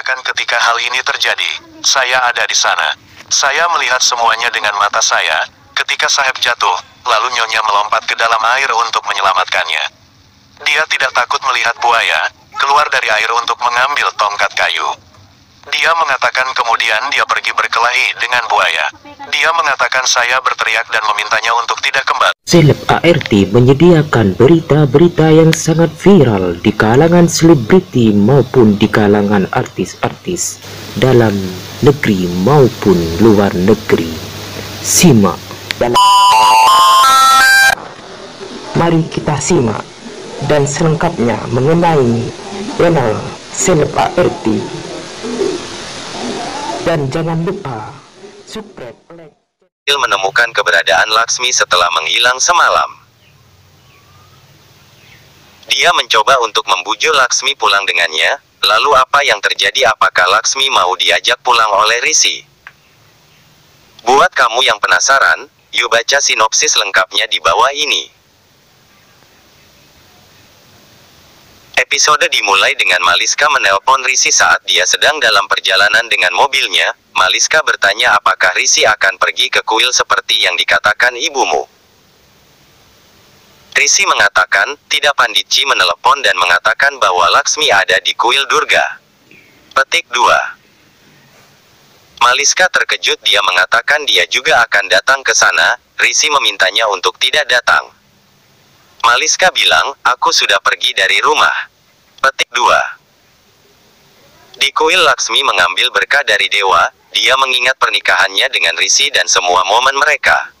mengatakan ketika hal ini terjadi, saya ada di sana. Saya melihat semuanya dengan mata saya, ketika Saheb jatuh, lalu Nyonya melompat ke dalam air untuk menyelamatkannya. Dia tidak takut melihat buaya, keluar dari air untuk mengambil tongkat kayu. Dia mengatakan kemudian dia pergi berkelahi dengan buaya. Dia mengatakan saya berteriak dan memintanya untuk tidak kembali. Seleb ART menyediakan berita-berita yang sangat viral di kalangan selebriti maupun di kalangan artis-artis dalam negeri maupun luar negeri. Simak dan mari kita simak dan selengkapnya mengenai channel Seleb ART. Dan jangan lupa subscribe, like. Menemukan keberadaan Laksmi setelah menghilang semalam. Dia mencoba untuk membujuk Laksmi pulang dengannya. Lalu apa yang terjadi? Apakah Laksmi mau diajak pulang oleh Rishi? Buat kamu yang penasaran, yuk baca sinopsis lengkapnya di bawah ini. Episode dimulai dengan Maliska menelpon Rishi saat dia sedang dalam perjalanan dengan mobilnya. Maliska bertanya apakah Rishi akan pergi ke kuil seperti yang dikatakan ibumu. Rishi mengatakan, tidak. Panditji menelepon dan mengatakan bahwa Laksmi ada di kuil Durga. Petik 2. Maliska terkejut, dia mengatakan dia juga akan datang ke sana. Rishi memintanya untuk tidak datang. Maliska bilang, aku sudah pergi dari rumah. Petik 2. Di kuil Laksmi mengambil berkah dari dewa. Dia mengingat pernikahannya dengan Rishi dan semua momen mereka.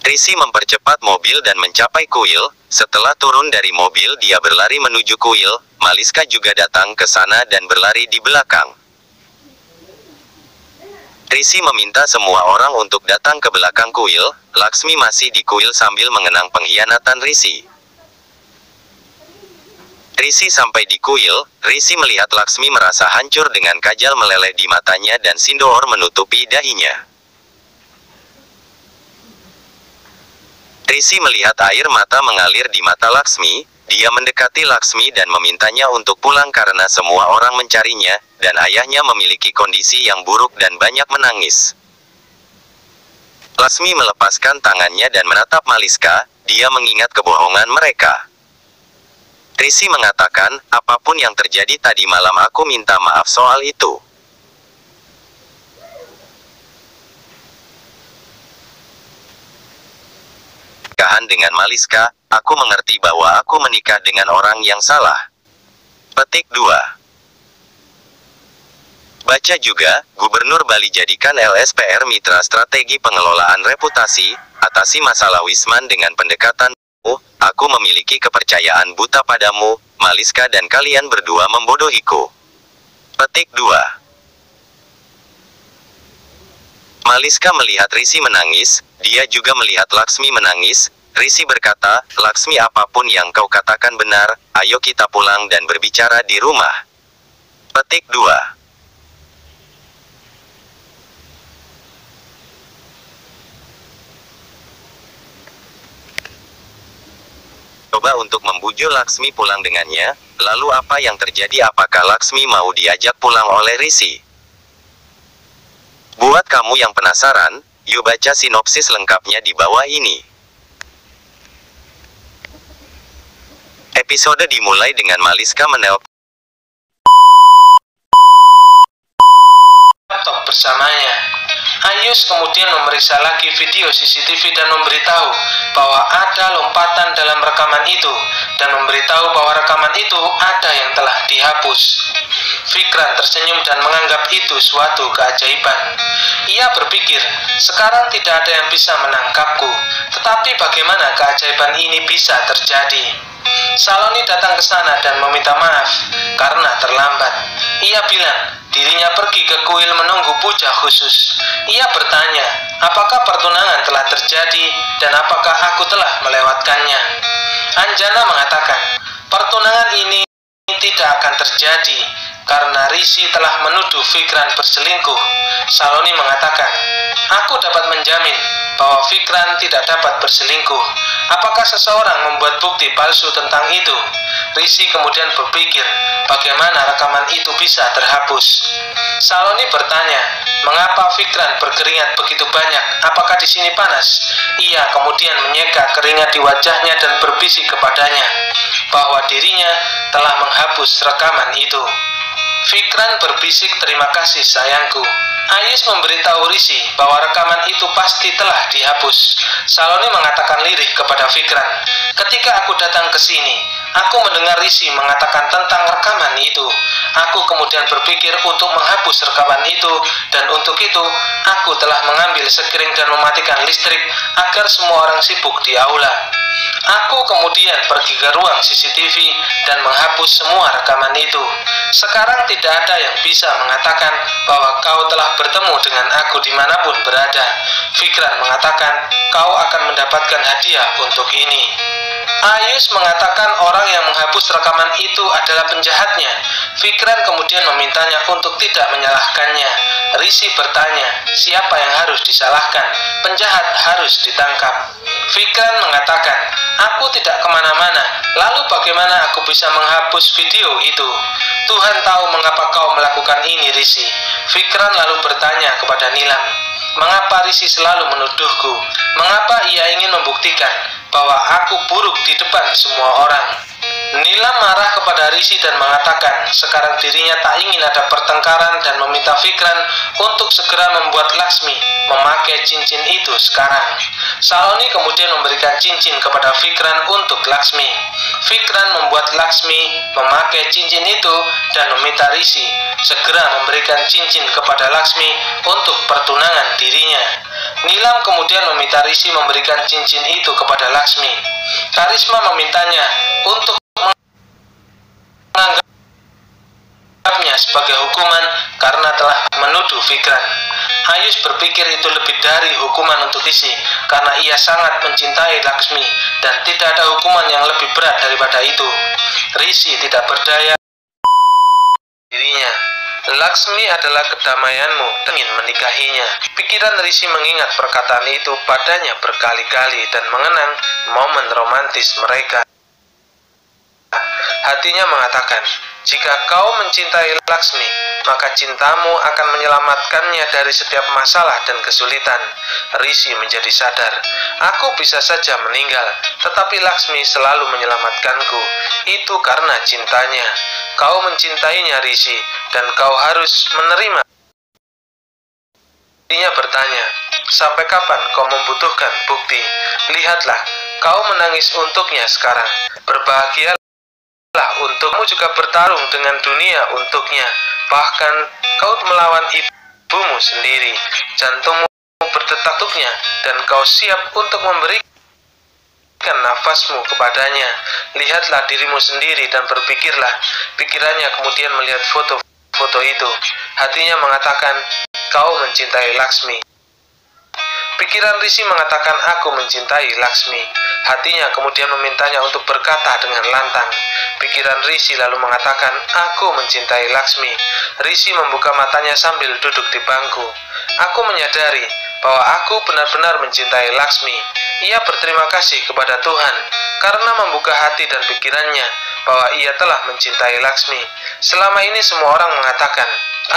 Rishi mempercepat mobil dan mencapai kuil. Setelah turun dari mobil dia berlari menuju kuil. Maliska juga datang ke sana dan berlari di belakang. Rishi meminta semua orang untuk datang ke belakang kuil. Laksmi masih di kuil sambil mengenang pengkhianatan Rishi. Rishi sampai di kuil. Rishi melihat Laksmi merasa hancur dengan kajal meleleh di matanya dan sindoor menutupi dahinya. Rishi melihat air mata mengalir di mata Laksmi. Dia mendekati Laksmi dan memintanya untuk pulang karena semua orang mencarinya, dan ayahnya memiliki kondisi yang buruk dan banyak menangis. Laksmi melepaskan tangannya dan menatap Maliska. Dia mengingat kebohongan mereka. Rishi mengatakan, apapun yang terjadi tadi malam aku minta maaf soal itu. Pernikahan dengan Maliska, aku mengerti bahwa aku menikah dengan orang yang salah. Petik 2. Baca juga, Gubernur Bali jadikan LSPR mitra strategi pengelolaan reputasi, atasi masalah Wisman dengan pendekatan. Aku memiliki kepercayaan buta padamu, Maliska, dan kalian berdua membodohiku. Petik 2. Maliska melihat Rishi menangis, dia juga melihat Laksmi menangis. Rishi berkata, Laksmi, apapun yang kau katakan benar, ayo kita pulang dan berbicara di rumah. Petik 2. Coba untuk membujuk Laksmi pulang dengannya. Lalu apa yang terjadi? Apakah Laksmi mau diajak pulang oleh Rishi? Buat kamu yang penasaran, yuk baca sinopsis lengkapnya di bawah ini. Episode dimulai dengan Maliska menelpon laptop bersamanya. Ayus kemudian memeriksa lagi video CCTV dan memberitahu bahwa ada lompatan dalam rekaman itu, dan memberitahu bahwa rekaman itu ada yang telah dihapus. Fikran tersenyum dan menganggap itu suatu keajaiban. Ia berpikir, sekarang tidak ada yang bisa menangkapku, tetapi bagaimana keajaiban ini bisa terjadi? Saloni datang ke sana dan meminta maaf karena terlambat. Ia bilang, dirinya pergi ke kuil menunggu puja khusus. Ia bertanya, apakah pertunangan telah terjadi dan apakah aku telah melewatkannya? Anjana mengatakan, pertunangan ini tidak akan terjadi karena Rishi telah menuduh Fikran berselingkuh. Saloni mengatakan, aku dapat menjamin bahwa Fikran tidak dapat berselingkuh. Apakah seseorang membuat bukti palsu tentang itu? Risi kemudian berpikir, bagaimana rekaman itu bisa terhapus. Saloni bertanya, mengapa Fikran berkeringat begitu banyak? Apakah di sini panas? Ia kemudian menyeka keringat di wajahnya dan berbisik kepadanya bahwa dirinya telah menghapus rekaman itu. Fikran berbisik, terima kasih sayangku. Ayus memberitahu Risi bahwa rekaman itu pasti telah dihapus. Saloni mengatakan lirih kepada Fikran, ketika aku datang ke sini, aku mendengar Risi mengatakan tentang rekaman itu. Aku kemudian berpikir untuk menghapus rekaman itu, dan untuk itu, aku telah mengambil sekiring dan mematikan listrik agar semua orang sibuk di aula. Aku kemudian pergi ke ruang CCTV dan menghapus semua rekaman itu. Sekarang tidak ada yang bisa mengatakan bahwa kau telah bertemu dengan aku dimanapun berada. Fikran mengatakan kau akan mendapatkan hadiah untuk ini. Ayus mengatakan orang yang menghapus rekaman itu adalah penjahatnya. Fikran kemudian memintanya untuk tidak menyalahkannya. Risi bertanya, siapa yang harus disalahkan? Penjahat harus ditangkap. Fikran mengatakan, aku tidak kemana-mana, lalu bagaimana aku bisa menghapus video itu? Tuhan tahu mengapa kau melakukan ini, Risi. Fikran lalu bertanya kepada Nilam, mengapa Risi selalu menuduhku? Mengapa ia ingin membuktikan bahwa aku buruk di depan semua orang? Nilam marah kepada Risi dan mengatakan sekarang dirinya tak ingin ada pertengkaran dan meminta Fikran untuk segera membuat Laksmi memakai cincin itu sekarang. Saloni kemudian memberikan cincin kepada Fikran untuk Laksmi. Fikran membuat Laksmi memakai cincin itu dan meminta Risi segera memberikan cincin kepada Laksmi untuk pertunangan dirinya. Nilam kemudian meminta Risi memberikan cincin itu kepada Laksmi. Karisma memintanya untuk menganggapnya sebagai hukuman karena telah menuduh Fikran. Ayus berpikir itu lebih dari hukuman untuk Risi karena ia sangat mencintai Laksmi dan tidak ada hukuman yang lebih berat daripada itu. Risi tidak berdaya dirinya. Laksmi adalah kedamaianmu, ingin menikahinya. Pikiran Risi mengingat perkataan itu padanya berkali-kali dan mengenang momen romantis mereka. Hatinya mengatakan, jika kau mencintai Laksmi, maka cintamu akan menyelamatkannya dari setiap masalah dan kesulitan. Risi menjadi sadar, aku bisa saja meninggal, tetapi Laksmi selalu menyelamatkanku. Itu karena cintanya. Kau mencintainya, Risi, dan kau harus menerima. Dia bertanya, sampai kapan kau membutuhkan bukti? Lihatlah, kau menangis untuknya sekarang. Berbahagialah untukmu juga bertarung dengan dunia untuknya. Bahkan kau melawan ibumu sendiri. Jantungmu berdetak untuknya dan kau siap untuk memberikan nafasmu kepadanya. Lihatlah dirimu sendiri dan berpikirlah. Pikirannya kemudian melihat foto-foto itu. Hatinya mengatakan, kau mencintai Laksmi. Pikiran Risi mengatakan, aku mencintai Laksmi. Hatinya kemudian memintanya untuk berkata dengan lantang. Pikiran Risi lalu mengatakan, aku mencintai Laksmi. Risi membuka matanya sambil duduk di bangku. Aku menyadari bahwa aku benar-benar mencintai Laksmi. Ia berterima kasih kepada Tuhan karena membuka hati dan pikirannya bahwa ia telah mencintai Laksmi. Selama ini semua orang mengatakan,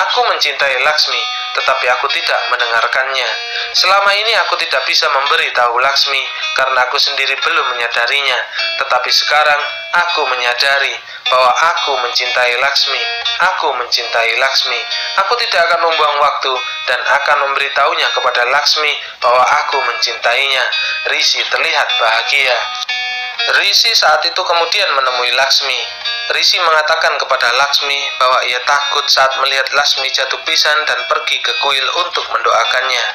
aku mencintai Laksmi, tetapi aku tidak mendengarkannya. Selama ini aku tidak bisa memberitahu Laksmi karena aku sendiri belum menyadarinya. Tetapi sekarang aku menyadari bahwa aku mencintai Laksmi. Aku mencintai Laksmi. Aku tidak akan membuang waktu dan akan memberitahunya kepada Laksmi bahwa aku mencintainya. Risi terlihat bahagia. Risi saat itu kemudian menemui Laksmi. Risi mengatakan kepada Laksmi bahwa ia takut saat melihat Laksmi jatuh pingsan dan pergi ke kuil untuk mendoakannya.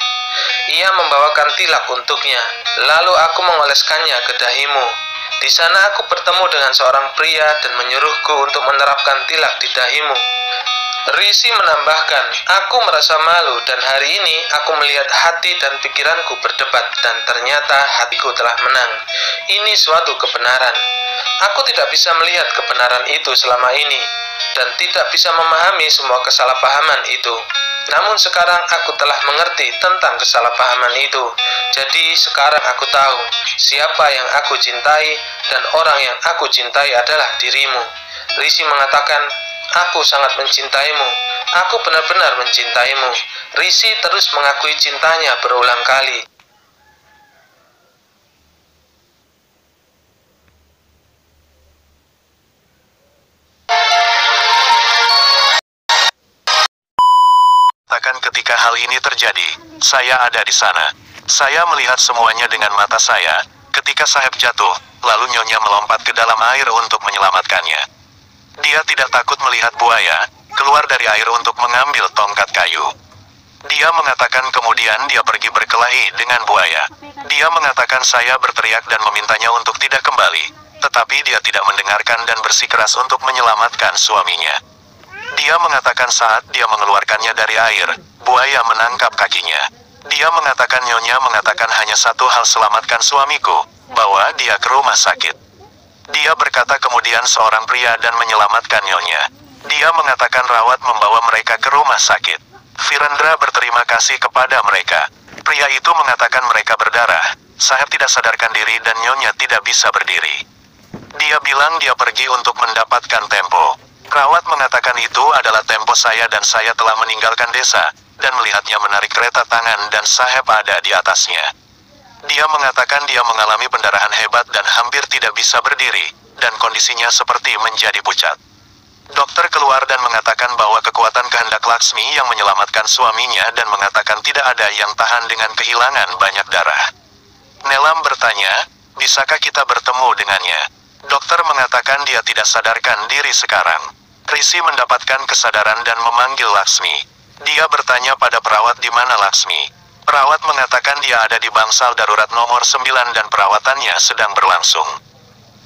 Ia membawakan tilak untuknya, lalu aku mengoleskannya ke dahimu. Di sana aku bertemu dengan seorang pria dan menyuruhku untuk menerapkan tilak di dahimu. Risi menambahkan, aku merasa malu dan hari ini aku melihat hati dan pikiranku berdebat dan ternyata hatiku telah menang. Ini suatu kebenaran. Aku tidak bisa melihat kebenaran itu selama ini dan tidak bisa memahami semua kesalahpahaman itu. Namun sekarang aku telah mengerti tentang kesalahpahaman itu. Jadi sekarang aku tahu siapa yang aku cintai dan orang yang aku cintai adalah dirimu. Risi mengatakan, aku sangat mencintaimu. Aku benar-benar mencintaimu. Risi terus mengakui cintanya berulang kali. Ketika hal ini terjadi, saya ada di sana. Saya melihat semuanya dengan mata saya, ketika Saheb jatuh, lalu Nyonya melompat ke dalam air untuk menyelamatkannya. Dia tidak takut melihat buaya keluar dari air untuk mengambil tongkat kayu. Dia mengatakan kemudian dia pergi berkelahi dengan buaya. Dia mengatakan saya berteriak dan memintanya untuk tidak kembali, tetapi dia tidak mendengarkan dan bersikeras untuk menyelamatkan suaminya. Dia mengatakan saat dia mengeluarkannya dari air, buaya menangkap kakinya. Dia mengatakan Nyonya mengatakan hanya satu hal, selamatkan suamiku, bawa dia ke rumah sakit. Dia berkata kemudian seorang pria dan menyelamatkan Nyonya. Dia mengatakan rawat membawa mereka ke rumah sakit. Virendra berterima kasih kepada mereka. Pria itu mengatakan mereka berdarah. Saheb tidak sadarkan diri dan Nyonya tidak bisa berdiri. Dia bilang dia pergi untuk mendapatkan tempo. Rawat mengatakan itu adalah tempo saya dan saya telah meninggalkan desa, dan melihatnya menarik kereta tangan dan Saheb ada di atasnya. Dia mengatakan dia mengalami pendarahan hebat dan hampir tidak bisa berdiri, dan kondisinya seperti menjadi pucat. Dokter keluar dan mengatakan bahwa kekuatan kehendak Laksmi yang menyelamatkan suaminya dan mengatakan tidak ada yang tahan dengan kehilangan banyak darah. Nelam bertanya, bisakah kita bertemu dengannya? Dokter mengatakan dia tidak sadarkan diri sekarang. Risi mendapatkan kesadaran dan memanggil Laksmi. Dia bertanya pada perawat di mana Laksmi. Perawat mengatakan dia ada di bangsal darurat nomor 9 dan perawatannya sedang berlangsung.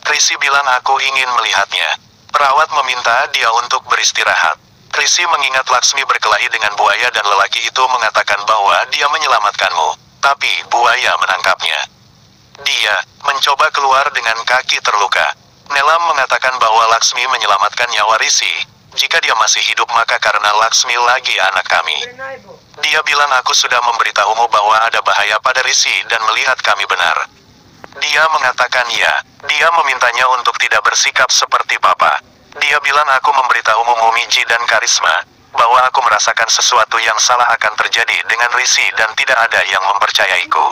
Risi bilang aku ingin melihatnya. Perawat meminta dia untuk beristirahat. Risi mengingat Laksmi berkelahi dengan buaya dan lelaki itu mengatakan bahwa dia menyelamatkanmu, tapi buaya menangkapnya. Dia mencoba keluar dengan kaki terluka. Nelam mengatakan bahwa Laksmi menyelamatkan nyawa Risi. Jika dia masih hidup maka karena Laksmi lagi anak kami. Dia bilang aku sudah memberitahumu bahwa ada bahaya pada Risi dan melihat kami benar. Dia mengatakan ya. Dia memintanya untuk tidak bersikap seperti papa. Dia bilang aku memberitahumu Mumiji dan Karisma, bahwa aku merasakan sesuatu yang salah akan terjadi dengan Risi dan tidak ada yang mempercayaiku.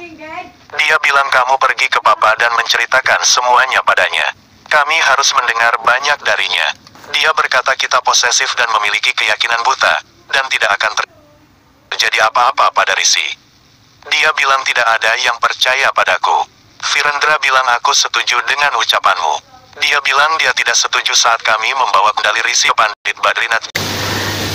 Dia bilang kamu pergi ke papa dan menceritakan semuanya padanya. Kami harus mendengar banyak darinya. Dia berkata kita posesif dan memiliki keyakinan buta, dan tidak akan terjadi apa-apa pada Risi. Dia bilang tidak ada yang percaya padaku. Virendra bilang aku setuju dengan ucapanmu. Dia bilang dia tidak setuju saat kami membawa kembali Risi ke Pandit Badrinath.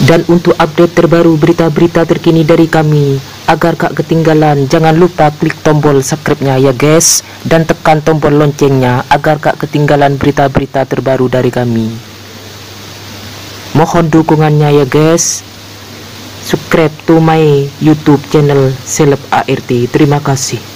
Dan untuk update terbaru berita-berita terkini dari kami, agar gak ketinggalan, jangan lupa klik tombol subscribe-nya ya guys, dan tekan tombol loncengnya agar gak ketinggalan berita-berita terbaru dari kami. Mohon dukungannya ya guys. Subscribe to my YouTube channel Seleb ART. Terima kasih.